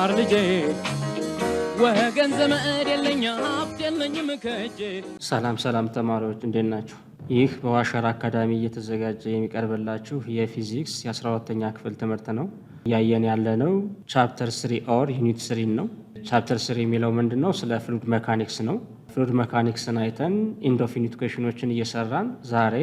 ተማር ልጄ ወገን ዘመድ የለኝ ሀብት የለኝም ከእጄ። ሰላም ተማሪዎች እንዴት ናችሁ? ይህ በዋሸራ አካዳሚ እየተዘጋጀ የሚቀርብላችሁ የፊዚክስ የ12ኛ ክፍል ትምህርት ነው። እያየን ያለነው ቻፕተር 3 ኦር ዩኒት 3 ነው። ቻፕተር 3 የሚለው ምንድነው? ስለ ፍሉድ መካኒክስ ነው። ፍሉድ መካኒክስን አይተን ኢንድ ኦፍ ዩኒት ኩዌሽኖችን እየሰራን ዛሬ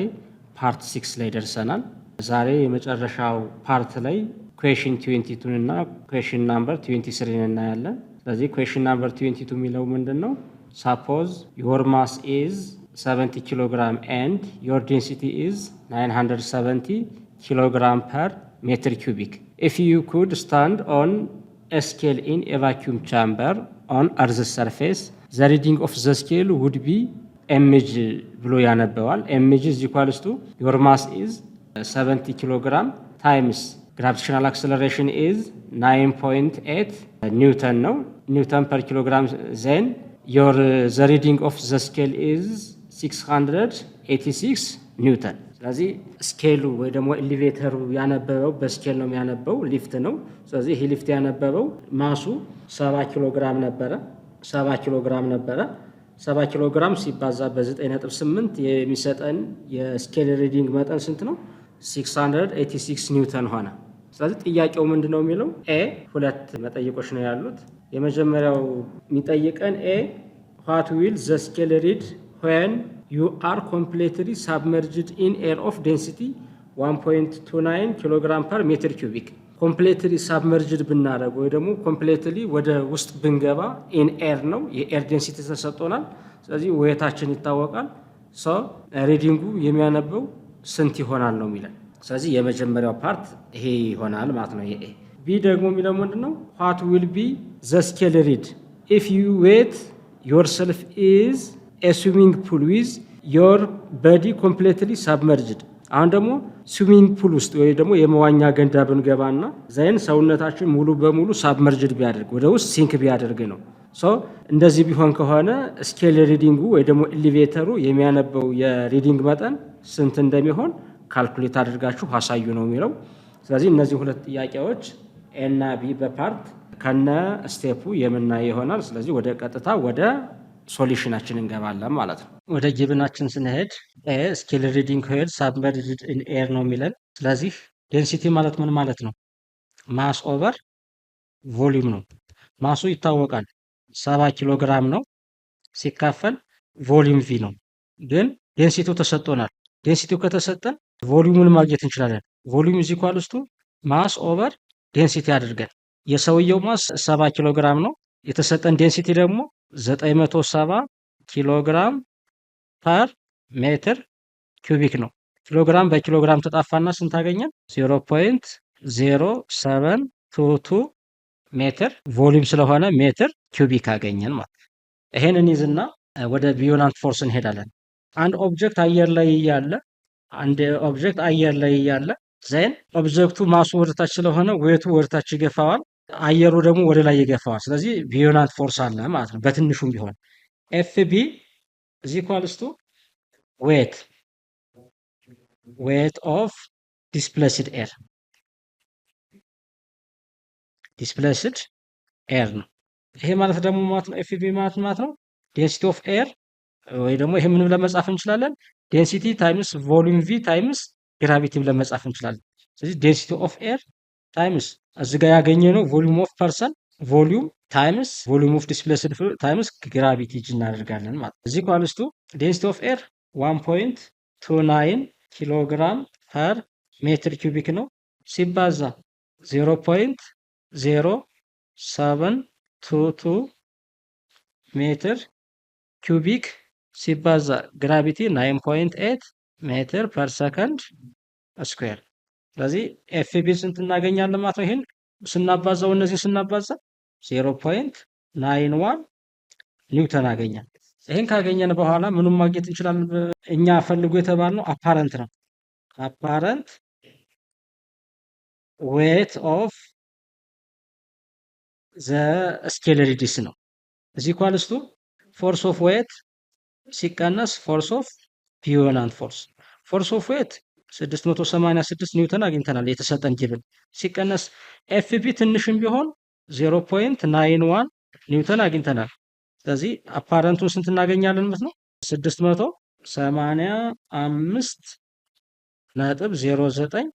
ፓርት 6 ላይ ደርሰናል። ዛሬ የመጨረሻው ፓርት ላይ ኩዌሽን 22 እና ኩዌሽን ናምበር 23 እናያለን። ስለዚህ ኩዌሽን ናምበር 22 የሚለው ምንድነው? ሳፖዝ ዮር ማስ ኢዝ 70 ኪሎግራም ኤንድ ዮር ዴንሲቲ ኢዝ 970 ኪሎግራም ፐር ሜትር ኪዩቢክ ኢፍ ዩ ኩድ ስታንድ ኦን a scale in a vacuum chamber on earth's surface the reading of the scale would be mg ብሎ ያነበዋል። mg is equals to your mass is 70 kilogram times gravitational acceleration is 9.8 newton ነው newton per kilogram. then your the reading of the scale is 686 newton. ስለዚህ ስኬሉ ወይ ደግሞ ኤሌቬተሩ ያነበበው በስኬል ነው የሚያነበው፣ ሊፍት ነው። ስለዚህ ይሄ ሊፍት ያነበበው ማሱ 70 ኪሎ ግራም ነበረ 70 ኪሎ ግራም ሲባዛ በ9.8 የሚሰጠን የስኬል ሪዲንግ መጠን ስንት ነው? 686 ኒውተን ሆነ። ስለዚህ ጥያቄው ምንድነው የሚለው ሁለት መጠይቆች ነው ያሉት። የመጀመሪያው የሚጠይቀን what will the scale read when you are completely submerged in air of density 1.29 kilogram per meter cubic. completely submerged ብናደርግ ወይ ደግሞ completely ወደ ውስጥ ብንገባ in air ነው፣ የኤር ዴንሲቲ ተሰጥቶናል። ስለዚህ ወይታችን ይታወቃል። ሪዲንጉ የሚያነበው ስንት ይሆናል ነው የሚለን። ስለዚህ የመጀመሪያው ፓርት ይሄ ይሆናል ማለት ነው። ቢ ደግሞ የሚለው ምንድነው? what will be the scale read if you weight yourself is a swimming pool with your body completely submerged. አሁን ደግሞ ስዊሚንግ ፑል ውስጥ ወይ ደግሞ የመዋኛ ገንዳ ብንገባና ዘይን ሰውነታችን ሙሉ በሙሉ ሳብመርጅድ ቢያደርግ ወደ ውስጥ ሲንክ ቢያደርግ ነው። እንደዚህ ቢሆን ከሆነ ስኬል ሪዲንጉ ወይ ደግሞ ኤሌቬተሩ የሚያነበው የሪዲንግ መጠን ስንት እንደሚሆን ካልኩሌት አድርጋችሁ አሳዩ ነው የሚለው። ስለዚህ እነዚህ ሁለት ጥያቄዎች ኤ እና ቢ በፓርት ከነ ስቴፑ የምናየው ይሆናል። ስለዚህ ወደ ቀጥታ ወደ ሶሉሽናችን እንገባለን ማለት ነው። ወደ ጊብናችን ስንሄድ ስኬል ሪዲንግ ሄድ ሳብመርጅድ ኢን ኤር ነው የሚለን። ስለዚህ ዴንሲቲ ማለት ምን ማለት ነው? ማስ ኦቨር ቮሊዩም ነው። ማሱ ይታወቃል 70 ኪሎ ግራም ነው ሲካፈል ቮሊዩም ቪ ነው። ግን ዴንሲቲው ተሰጥቶናል። ዴንሲቲው ከተሰጠን ቮሊዩሙን ማግኘት እንችላለን። ቮሊዩም ኢዝ ኢኳልስ ቱ ማስ ኦቨር ዴንሲቲ አድርገን የሰውየው ማስ 70 ኪሎ ግራም ነው። የተሰጠን ዴንሲቲ ደግሞ 970 ኪሎ ግራም ፐር ሜትር ኪዩቢክ ነው። ኪሎ ግራም በኪሎ ግራም ተጣፋና ስንት አገኘን? 0.0722 ሜትር ቮሊዩም ስለሆነ ሜትር ኪዩቢክ አገኘን ማለት። ይሄንን ይዝና ወደ ቢዮናንት ፎርስ እንሄዳለን። አንድ ኦብጀክት አየር ላይ እያለ ዘን ኦብጀክቱ ማሱ ወደታች ስለሆነ ዌቱ ወደታች ይገፋዋል፣ አየሩ ደግሞ ወደ ላይ ይገፋዋል። ስለዚህ ቢዮናንት ፎርስ አለ ማለት ነው። በትንሹም ቢሆን ኤፍቢ is equals to weight of displaced air ነው። ይሄ ማለት ደግሞ ማለት ነው ኤፍቢ ማለት ነው ዴንሲቲ ኦፍ ኤር ወይ ደግሞ ይሄ ምንም ለመጻፍ እንችላለን ዴንሲቲ ታይምስ ቮሊዩም ቪ ታይምስ ግራቪቲም ለመጻፍ እንችላለን። ስለዚህ ዴንሲቲ ኦፍ ኤር ታይምስ እዚህ ጋር ያገኘነው ቮሊዩም ኦፍ ፐርሰን ቮሊዩም ታይምስ ቮሊዩም ኦፍ ዲስፕሌስድ ታይምስ ግራቪቲ እናደርጋለን ማለት ነው። እዚህ ኳልስቱ ዴንሲቲ ኦፍ ኤር 1.29 ኪሎ ግራም ፐር ሜትር ኪዩቢክ ነው ሲባዛ 0.0722 ሜትር ኪዩቢክ ሲባዛ ግራቪቲ 9.8 ሜትር ፐር ሰከንድ ስኩዌር። ስለዚህ ኤፍቢ ስንት እናገኛለን ማለት ነው? ይሄን ስናባዛው እነዚህ ስናባዛ 0.91 ኒውተን አገኘን። ይሄን ካገኘን በኋላ ምንም ማግኘት እንችላለን? እኛ ፈልጎ የተባልነው አፓረንት ነው። አፓረንት ዌት ኦፍ ዘ ስኬል ሪዲስ ነው። እዚህ ኳልስቱ ፎርስ ኦፍ ዌት ሲቀነስ ፎርስ ኦፍ ቢዮናንት ፎርስ ኦፍ ዌት 686 ኒውተን አግኝተናል የተሰጠን ጊብን ሲቀነስ ኤፍቢ ትንሽም ቢሆን 0.91 ኒውተን አግኝተናል። ስለዚህ አፓረንቱን ስንት እናገኛለን ማለት ነው? 685.09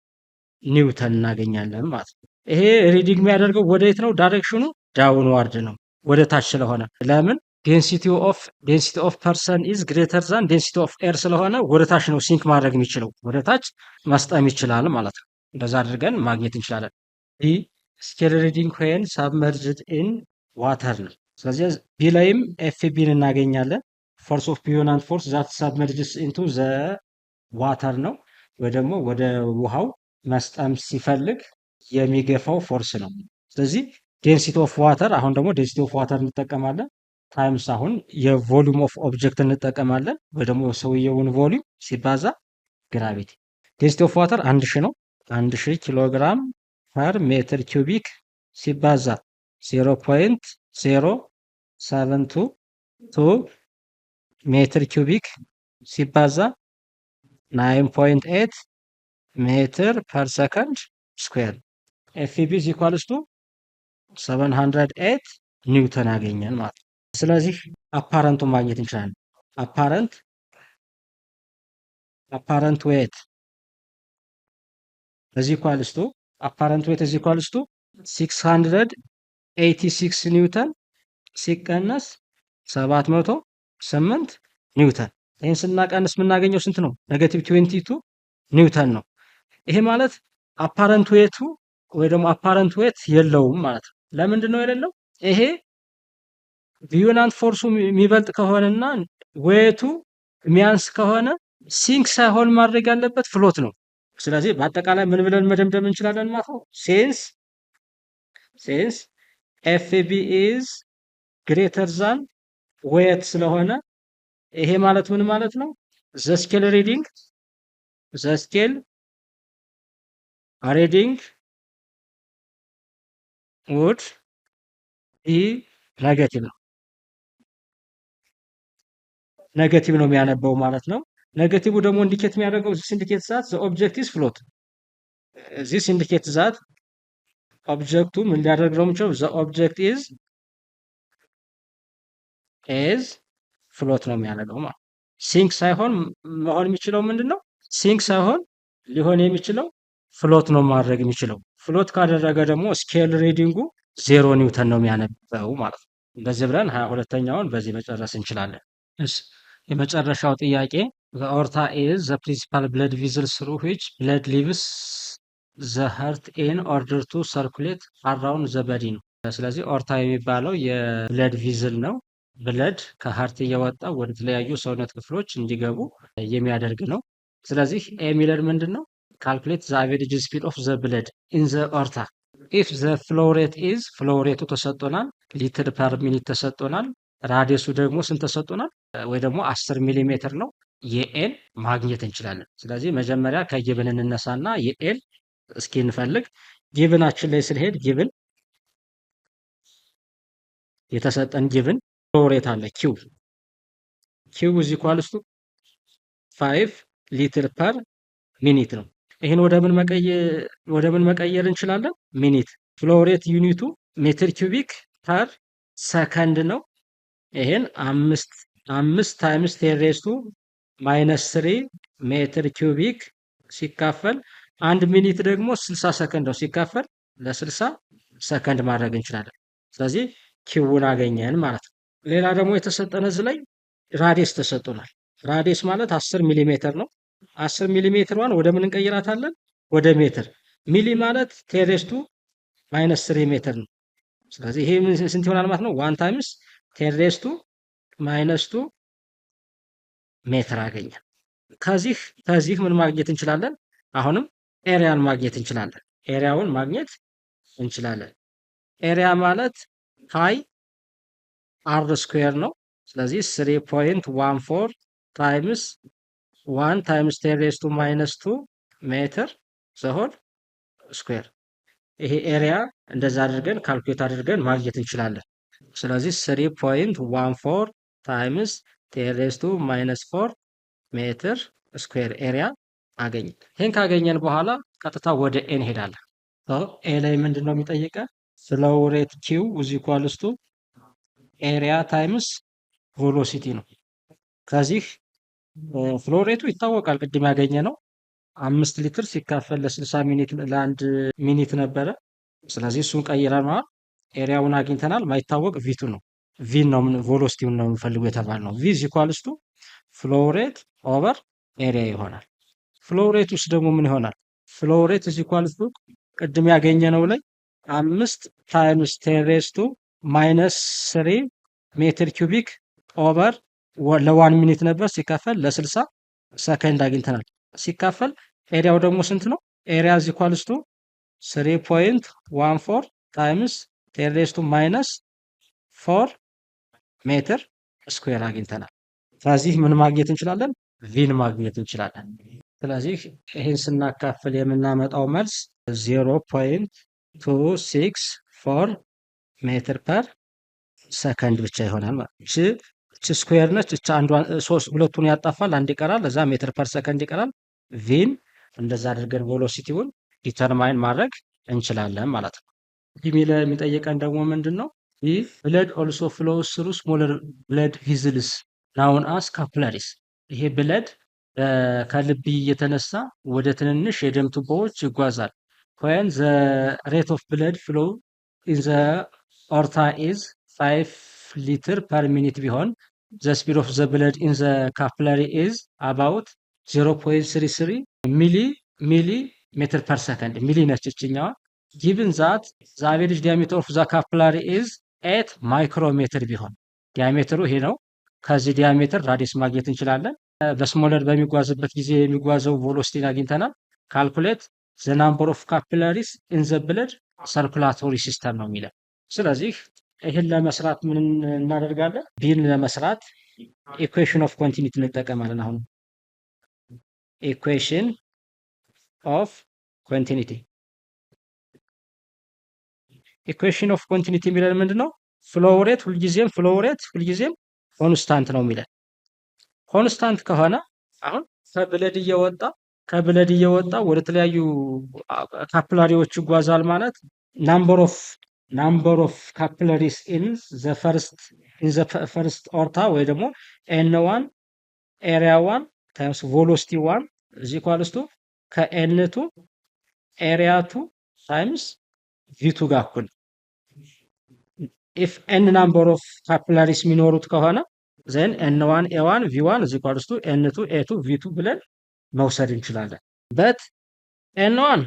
ኒውተን እናገኛለን ማለት ነው። ይሄ ሪዲንግ የሚያደርገው ወደየት ነው? ዳይሬክሽኑ ዳውንዋርድ ነው፣ ወደ ታች ስለሆነ። ለምን? ዴንሲቲ ኦፍ ፐርሰን ኢዝ ግሬተር ዛን ዴንሲቲ ኦፍ ኤር ስለሆነ ወደ ታች ነው ሲንክ ማድረግ የሚችለው፣ ወደ ታች መስጠም ይችላል ማለት ነው። እንደዛ አድርገን ማግኘት እንችላለን። ዲ ስኬል ሪዲንግ ዌን ሳብመርጅድ ኢን ዋተር ነው። ስለዚህ ቢ ላይም ኤፍቢን እናገኛለን። ፎርስ ኦፍ ቢዮናንት ፎርስ ዛት ሳብመርጅስ ኢንቱ ዘ ዋተር ነው፣ ወይ ደግሞ ወደ ውሃው መስጠም ሲፈልግ የሚገፋው ፎርስ ነው። ስለዚህ ዴንሲቲ ኦፍ ዋተር፣ አሁን ደግሞ ዴንሲቲ ኦፍ ዋተር እንጠቀማለን። ታይምስ አሁን የቮሊዩም ኦፍ ኦብጀክት እንጠቀማለን፣ ወይ ደግሞ ሰውየውን ቮሊዩም ሲባዛ ግራቪቲ። ዴንሲቲ ኦፍ ዋተር 1000 ነው። 1000 ኪሎ ግራም ፐር ሜትር ኪዩቢክ ሲባዛ 0.0722 ሜትር ኪዩቢክ ሲባዛ 9.8 ሜትር ፐር ሰከንድ ስኩዌር። ኤፍቢ ኢዝ ኢኳልስ ቱ 708 ኒውተን ያገኘን ማለት ነው። ስለዚህ አፓረንቱን ማግኘት እንችላለን። አፓረንት ዌት ኢዝ ኢኳልስ ቱ 686 ኒውተን ሲቀነስ 708 ኒውተን። ይህን ስናቀንስ የምናገኘው ስንት ነው? ኔጌቲቭ 22 ኒውተን ነው። ይሄ ማለት አፓረንት ዌቱ ወይ ደግሞ አፓረንት ዌት የለውም ማለት ነው። ለምንድን ነው የሌለው? ይሄ ቢዮናንት ፎርሱ የሚበልጥ ከሆነና ዌቱ የሚያንስ ከሆነ ሲንክ ሳይሆን ማድረግ ያለበት ፍሎት ነው። ስለዚህ በአጠቃላይ ምን ብለን መደምደም እንችላለን ማለት ነው? ሴንስ ኤፍቢ ኢዝ ግሬተር ዛን ዌት ስለሆነ ይሄ ማለት ምን ማለት ነው? ዘ ስኬል ሪዲንግ ውድ ቢ ኔጌቲቭ ነው የሚያነበው ማለት ነው። ኔጌቲቭ ደግሞ ኢንዲኬት የሚያደርገው ዚስ ኢንዲኬት ዛት ዘ ኦብጀክት ኢዝ ፍሎት። ዚስ ኢንዲኬት ዛት ኦብጀክቱ ምን ሊያደርግ ነው የሚችለው? ዘ ኦብጀክት ኢዝ ፍሎት ነው የሚያደርገው ማለት። ሲንክ ሳይሆን መሆን የሚችለው ምንድን ነው? ሲንክ ሳይሆን ሊሆን የሚችለው ፍሎት ነው ማድረግ የሚችለው። ፍሎት ካደረገ ደግሞ ስኬል ሪዲንጉ 0 ኒውተን ነው የሚያነበው ማለት ነው። እንደዚህ ብለን 22ኛውን በዚህ መጨረስ እንችላለን። እሺ የመጨረሻው ጥያቄ the aorta is the principal blood vessel through which blood leaves the heart in order to circulate around the body ነው። ስለዚህ ኦርታ የሚባለው የብለድ ቪዝል ነው። ብለድ ከሀርት እየወጣ ወደ ተለያዩ ሰውነት ክፍሎች እንዲገቡ የሚያደርግ ነው። ስለዚህ ኤሚለር ምንድን ነው? ካልኩሌት ዘ አቨሬጅ ስፒድ ኦፍ ዘ ብለድ ኢን ዘ ኦርታ ኢፍ ዘ ፍሎው ሬት ኢዝ፣ ፍሎው ሬቱ ተሰጥቶናል፣ ሊትር ፐር ሚኒት ተሰጥቶናል። ራዲየሱ ደግሞ ስንት ተሰጥቶናል? ወይ ደግሞ 10 ሚሊ ሜትር ነው። የኤል ማግኘት እንችላለን። ስለዚህ መጀመሪያ ከጊብን እንነሳና የኤል እስኪ እንፈልግ። ጊብናችን ላይ ስንሄድ ጊብን የተሰጠን ጊብን ፍሎው ሬት አለ ኪው ኢዝ ኢኳልስ ቱ 5 ሊትር ፐር ሚኒት ነው። ይህን ወደ ምን መቀየር እንችላለን? ሚኒት። ፍሎው ሬት ዩኒቱ ሜትር ኪዩቢክ ፐር ሰከንድ ነው። ይሄን 5 ታይምስ 10⁻³ ሜትር ኪዩቢክ ሲካፈል 1 ሚኒት ደግሞ 60 ሰከንድ ነው። ሲካፈል ለ60 ሰከንድ ማድረግ እንችላለን። ስለዚህ ኪውን አገኘን ማለት ነው። ሌላ ደግሞ የተሰጠን እዚህ ላይ ራዲየስ ተሰጥቶናል። ራዲየስ ማለት 10 ሚሊ ሜትር ነው። 10 ሚሊ ሜትሯን ወደ ምን እንቀይራታለን? ወደ ሜትር። ሚሊ ማለት 10⁻³ ሜትር ነው። ስለዚህ ይሄ ስንት ይሆናል ማለት ነው? 1 ታይምስ 10⁻² ሜትር አገኘን። ከዚህ ምን ማግኘት እንችላለን? አሁንም ኤሪያን ማግኘት እንችላለን። ኤሪያውን ማግኘት እንችላለን። ኤሪያ ማለት ፓይ አር ስኩዌር ነው። ስለዚህ 3.14 ታይምስ 1 ታይምስ 10⁻² ሜትር ዘሆል ስኩዌር። ይሄ ኤሪያ እንደዛ አድርገን ካልኩሌት አድርገን ማግኘት እንችላለን። ስለዚህ 3.14 ታይምስ 10⁻⁴ ሜትር ስኩዌር ኤሪያ አገኘን። ይህን ካገኘን በኋላ ቀጥታ ወደ ኤ እንሄዳለን። ኤ ላይ ምንድን ነው የሚጠይቀን? ፍሎው ሬት ኪው ኢዝ ኢኳልስ ቱ ኤሪያ ታይምስ ቬሎሲቲ ነው። ከዚህ ፍሎው ሬቱ ይታወቃል፣ ቅድም ያገኘ ነው 5 ሊትር ሲካፈል ለ60 ሚኒት ለአንድ ሚኒት ነበረ። ስለዚህ እሱን ቀይረናል፣ ኤሪያውን አግኝተናል። ማይታወቅ ቪቱ ነው፣ ቪን ነው ቬሎሲቲውን ነው የምንፈልገው የተባልነው። ቪ ኢዝ ኢኳልስ ቱ ፍሎው ሬት ኦቨር ኤሪያ ይሆናል። ፍሎው ሬት ውስጥ ደግሞ ምን ይሆናል? ፍሎው ሬት ኢዝ ኢኳልስ ቱ ቅድም ያገኘነው ላይ 5 ታይምስ 10 ሬዝ ቱ ማይነስ 3 ሜትር ኪዩቢክ ኦቨር ለ1 ሚኒት ነበር ሲካፈል ለ60 ሰከንድ አግኝተናል። ሲካፈል ኤሪያው ደግሞ ስንት ነው? ኤሪያ ኢዝ ኢኳልስ ቱ 3.14 ታይምስ 10 ሬዝ ቱ ማይነስ 4 ሜትር ስኩዌር አግኝተናል። ስለዚህ ምን ማግኘት እንችላለን? ቪን ማግኘት እንችላለን። ስለዚህ ይህን ስናካፍል የምናመጣው መልስ 0.264 ሜትር ፐር ሰከንድ ብቻ ይሆናል ማለት ነው። እቺ ስኩዌር ነች። እቺ አንዷን ሁለቱን ያጣፋል፣ አንድ ይቀራል። እዛ ሜትር ፐር ሰከንድ ይቀራል። ቪን እንደዛ አድርገን ቬሎሲቲውን ዲተርማይን ማድረግ እንችላለን ማለት ነው። የሚጠይቀን ደግሞ ምንድን ነው? ይህ ብለድ ኦልሶ ፍሎውስ ስሩ ስሞለር ብለድ ቪዝልስ ናውን አስ ካፕላሪስ። ይሄ ብለድ ከልብ እየተነሳ ወደ ትንንሽ የደም ቱቦዎች ይጓዛል። when the rate of blood flow in the aorta is 5 ሊትር per minute ቢሆን the speed of the blood in the capillary is about 0.33 ሚሊ ሜትር per second። ሚሊ ነች እችኛዋ። given that the average diameter of the capillary is 8 ማይክሮሜትር ቢሆን ዲያሜትሩ ይሄ ነው። ከዚህ ዲያሜትር ራዲየስ ማግኘት እንችላለን። በስሞለር በሚጓዝበት ጊዜ የሚጓዘው ቬሎሲቲን አግኝተናል። ካልኩሌት ዘ ናምበር ኦፍ ካፒላሪስ ኢን ዘ ብለድ ሰርኩላቶሪ ሲስተም ነው የሚለን። ስለዚህ ይህን ለመስራት ምን እናደርጋለን? ቢን ለመስራት ኢኩዌሽን ኦፍ ኮንቲኒቲ እንጠቀማለን። አሁን ኢኩዌሽን ኦፍ ኮንቲኒቲ ኦፍ ኮንቲኒቲ የሚለን ምንድን ነው? ፍሎው ሬት ሁልጊዜም ኮንስታንት ነው የሚለን። ኮንስታንት ከሆነ አሁን ከብለድ እየወጣ ወደ ተለያዩ ካፕላሪዎች ይጓዛል ማለት ናምበር ኦፍ ካፕላሪስ ኢን ዘ ፈርስት ኦርታ ወይ ደግሞ ኤን1 ኤሪያ 1 ታይምስ ቬሎሲቲ 1 ኢዝ ኢኳልስ ቱ ከኤን2 ኤሪያ 2 ታይምስ ቪ2 ጋር እኩል። ኢፍ ኤን ናምበር ኦፍ ካፕላሪስ የሚኖሩት ከሆነ ዘን ኤን1 ኤ1 ቪ1 ኢዝ ኢኳልስ ቱ ኤን2 ኤ2 ቪ2 ብለን መውሰድ እንችላለን። በት ኤን1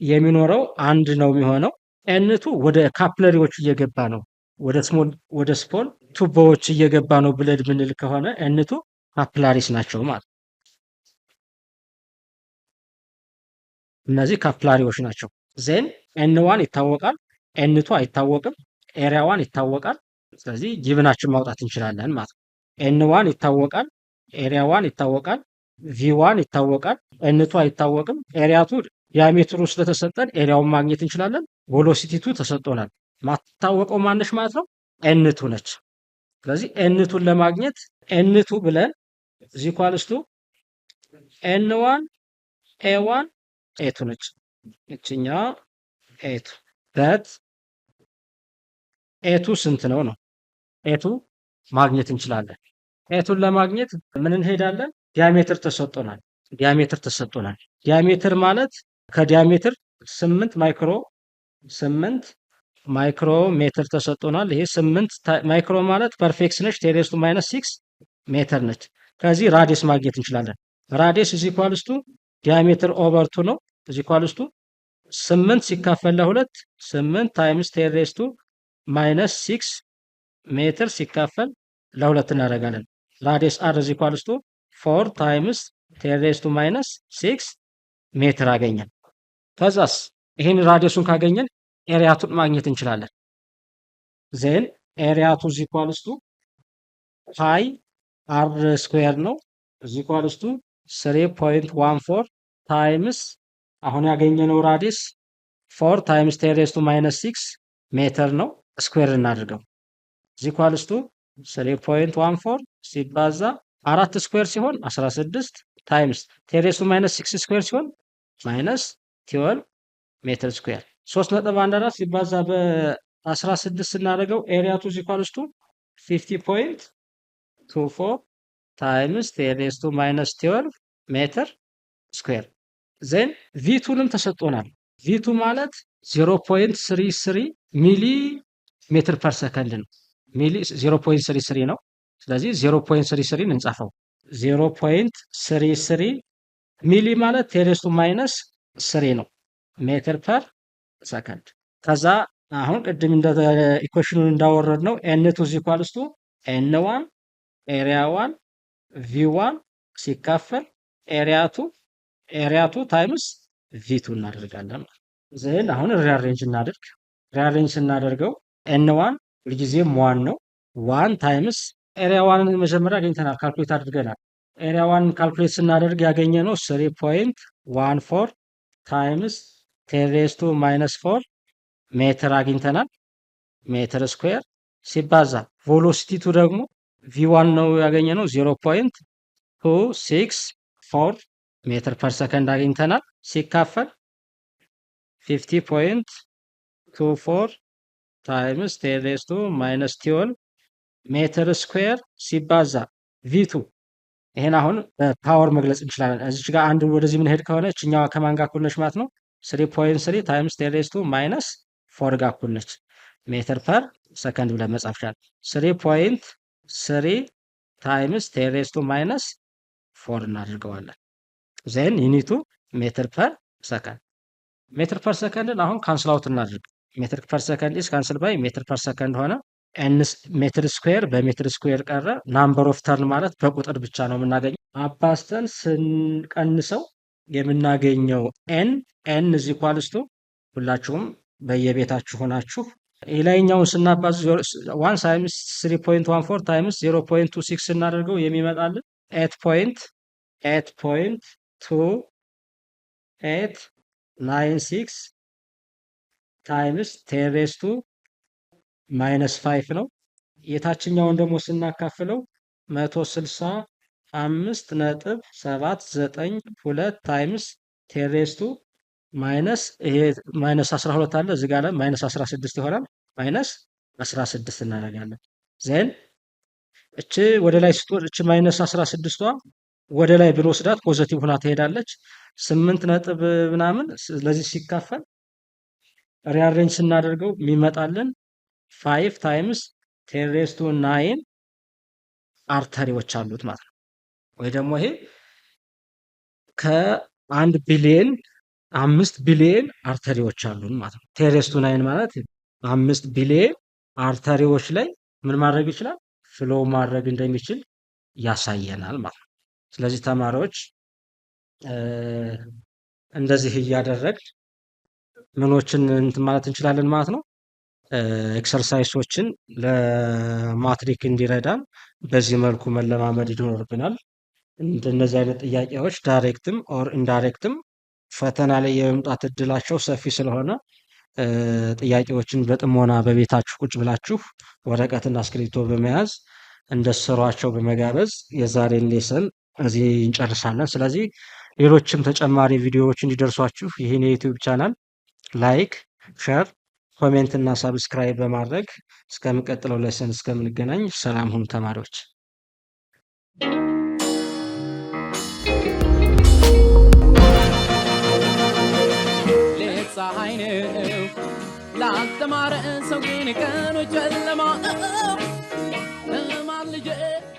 የሚኖረው አንድ ነው የሚሆነው። ኤን2 ወደ ካፕለሪዎች እየገባ ነው፣ ወደ ስሞል ቱቦዎች እየገባ ነው ብለድ ምንል ከሆነ ኤን2 ካፕላሪስ ናቸው ማለት። እነዚህ ካፕላሪዎች ናቸው። ዜን ኤን1 ይታወቃል፣ ኤን2 አይታወቅም፣ ኤሪያ1 ይታወቃል። ስለዚህ ጊቭናችን ማውጣት እንችላለን ማለት ነው። ኤን1 ይታወቃል፣ ኤሪያ1 ይታወቃል፣ ቪ1 ይታወቃል፣ ኤን2 አይታወቅም። ኤሪያ2 ዲያሜትሩ ስለተሰጠን ኤሪያውን ማግኘት እንችላለን። ቬሎሲቲቱ ተሰጥቶናል። ማታወቀው ማነሽ ማለት ነው? ኤን2 ነች። ስለዚህ ኤን2ን ለማግኘት ኤን2 ብለን ኢዝ ኢኳልስ ቱ ኤን1 ኤ1 ኤ2 ነች። እችኛ ኤ2 በት ኤቱ ስንት ነው? ኤቱ ማግኘት እንችላለን። ኤቱን ለማግኘት ምን እንሄዳለን? ዲያሜትር ተሰጥቶናል። ዲያሜትር ማለት ከዲያሜትር 8 ማይክሮ ሜትር ተሰጥቶናል። ይሄ 8 ማይክሮ ማለት ፐርፌክት ነች፣ ቴሬስቱ ማይነስ 6 ሜትር ነች። ከዚህ ራዲየስ ማግኘት እንችላለን። ራዲየስ ኢዝ ኢኳልስ ቱ ዲያሜትር ኦቨር 2 ነው። ኢዝ ኢኳልስ ቱ 8 ሲካፈል ለ2 8 ታይምስ ቴሬስቱ ማይነስ 6 ሜትር ሲካፈል ለ2 እናደርጋለን። ራዲየስ አር ኢዝ ኢኳልስ ቱ 4 ታይምስ 10 ሬይዝድ ቱ ማይነስ 6 ሜትር አገኘን። ከዛስ ይሄን ራዲየሱን ካገኘን ኤሪያቱን ማግኘት እንችላለን። ዜን ኤሪያቱ ኢዝ ኢኳልስ ቱ ፓይ አር ስኩዌር ነው ኢዝ ኢኳልስ ቱ 3.14 ታይምስ አሁን ያገኘነው ራዲየስ 4 ታይምስ 10 ሬይዝድ ቱ ማይነስ 6 ሜትር ነው። ስኩዌር እናድርገው ኢዝ ኢኳልስ ቱ 3.14 ሲባዛ 4 ስኩዌር ሲሆን 16 ታይምስ 10 ሬይዝድ ቱ ማይነስ 6 ስኩዌር ሲሆን ማይነስ 12 ሜትር ስኩዌር 3.14 ሲባዛ በ16 ስናደርገው ኤሪያ ቱ ኢኳልስ ቱ 50.24 ታይምስ 10⁻12 ሜትር ስኩዌር። ዜን ቪቱንም ተሰጥቶናል። ቪቱ ማለት 0.33 ሚሊ ሜትር ፐር ሰከንድ ነው። ሚሊ 0.33 ነው። ስለዚህ 0.33 እንጻፈው። 0.33 ሚሊ ማለት 10⁻³ ነው ሜትር ፐር ሰከንድ። ከዛ አሁን ቅድም እንደ ኢኩዌሽኑን እንዳወረድ ነው ኤን2 ኢኳልስ ቱ ኤን1 ኤሪያ 1 ቪ1 ሲካፈል ኤሪያ 2 ታይምስ ቪ2 እናደርጋለን። ዘን አሁን ሪአሬንጅ እናደርግ። ሪአሬንጅ ስናደርገው ኤን1 ሁልጊዜም 1 ነው። 1 ታይምስ ኤሪያ 1ን መጀመሪያ አግኝተናል፣ ካልኩሌት አድርገናል። ኤሪያ 1 ካልኩሌት ስናደርግ ያገኘ ነው 3.14 ታይምስ 10⁻⁴ ሜትር አግኝተናል። ሜትር ስኩዌር ሲባዛ ቬሎሲቲቱ ደግሞ ቪ1 ነው ያገኘ ነው 0.264 ሜትር ፐር ሰከንድ አግኝተናል። ሲካፈል 50.24 ታይምስ 10⁻12 ሜትር ስኩዌር ሲባዛ ቪቱ። ይሄን አሁን በፓወር መግለጽ እንችላለን። እዚች ጋር አንድ ወደዚህ ምን ሄድ ከሆነ እኛዋ ከማን ጋር እኩል ነች ማለት ነው? 3.3 ታይምስ 10⁻⁴ ጋር እኩል ነች። ሜትር ፐር ሰከንድ ብለን መጻፍ ይችላል። 3.3 ታይምስ 10⁻⁴ እናደርገዋለን። ዜን ዩኒቱ ሜትር ፐር ሰከንድ። ሜትር ፐር ሰከንድን አሁን ካንስል አውት እናድርግ። ሜትር ፐር ሰከንድ ኢስ ካንስል ባይ ሜትር ፐር ሰከንድ ሆነ። ሜትር ስኩዌር በሜትር ስኩዌር ቀረ። ናምበር ኦፍ ተርን ማለት በቁጥር ብቻ ነው የምናገኘው። አባስተን ስንቀንሰው የምናገኘው ኤን ኢዝ ኢኳልስ ቱ ሁላችሁም በየቤታችሁ ሆናችሁ የላይኛውን ስናባዙ 1 ታይምስ 3.14 ታይምስ 0.26 ስናደርገው የሚመጣልን 8.2896 ታይምስ 10⁻⁵ ነው። የታችኛውን ደግሞ ስናካፍለው 165.792 ታይምስ 10⁻⁻12 አለ እዚህ ጋር -16 ይሆናል። -16 እናደርጋለን። ዜን እቺ ወደ ላይ ስትወርድ እቺ -16ቷ ወደ ላይ ብንወስዳት ፖዚቲቭ ሆና ትሄዳለች። 8 ነጥብ ምናምን። ስለዚህ ሲካፈል ሪአሬንጅ ስናደርገው የሚመጣልን 5 ታይምስ 10⁻9 አርተሪዎች አሉት ማለት ነው። ወይ ደግሞ ይሄ ከ1 ቢሊየን 5 ቢሊየን አርተሪዎች አሉን ማለት ነው። 10⁻9 ማለት 5 ቢሊየን አርተሪዎች ላይ ምን ማድረግ ይችላል? ፍሎ ማድረግ እንደሚችል ያሳየናል ማለት ነው። ስለዚህ ተማሪዎች እንደዚህ እያደረግን ምኖችን እንትን ማለት እንችላለን ማለት ነው። ኤክሰርሳይሶችን ለማትሪክ እንዲረዳን በዚህ መልኩ መለማመድ ይኖርብናል። እንደነዚህ አይነት ጥያቄዎች ዳይሬክትም ኦር ኢንዳይሬክትም ፈተና ላይ የመምጣት እድላቸው ሰፊ ስለሆነ ጥያቄዎችን በጥሞና በቤታችሁ ቁጭ ብላችሁ ወረቀትና እስክሪብቶ በመያዝ እንደሰሯቸው በመጋበዝ የዛሬን ሌሰን እዚህ እንጨርሳለን። ስለዚህ ሌሎችም ተጨማሪ ቪዲዮዎች እንዲደርሷችሁ ይህን የዩቲዩብ ቻናል ላይክ፣ ሼር፣ ኮሜንት እና ሳብስክራይብ በማድረግ እስከሚቀጥለው ሌሰን እስከምንገናኝ ሰላም ሁኑ ተማሪዎች። ፀሐይ ነው ላስተማረ ሰው ግን ቀኑ ጨለማ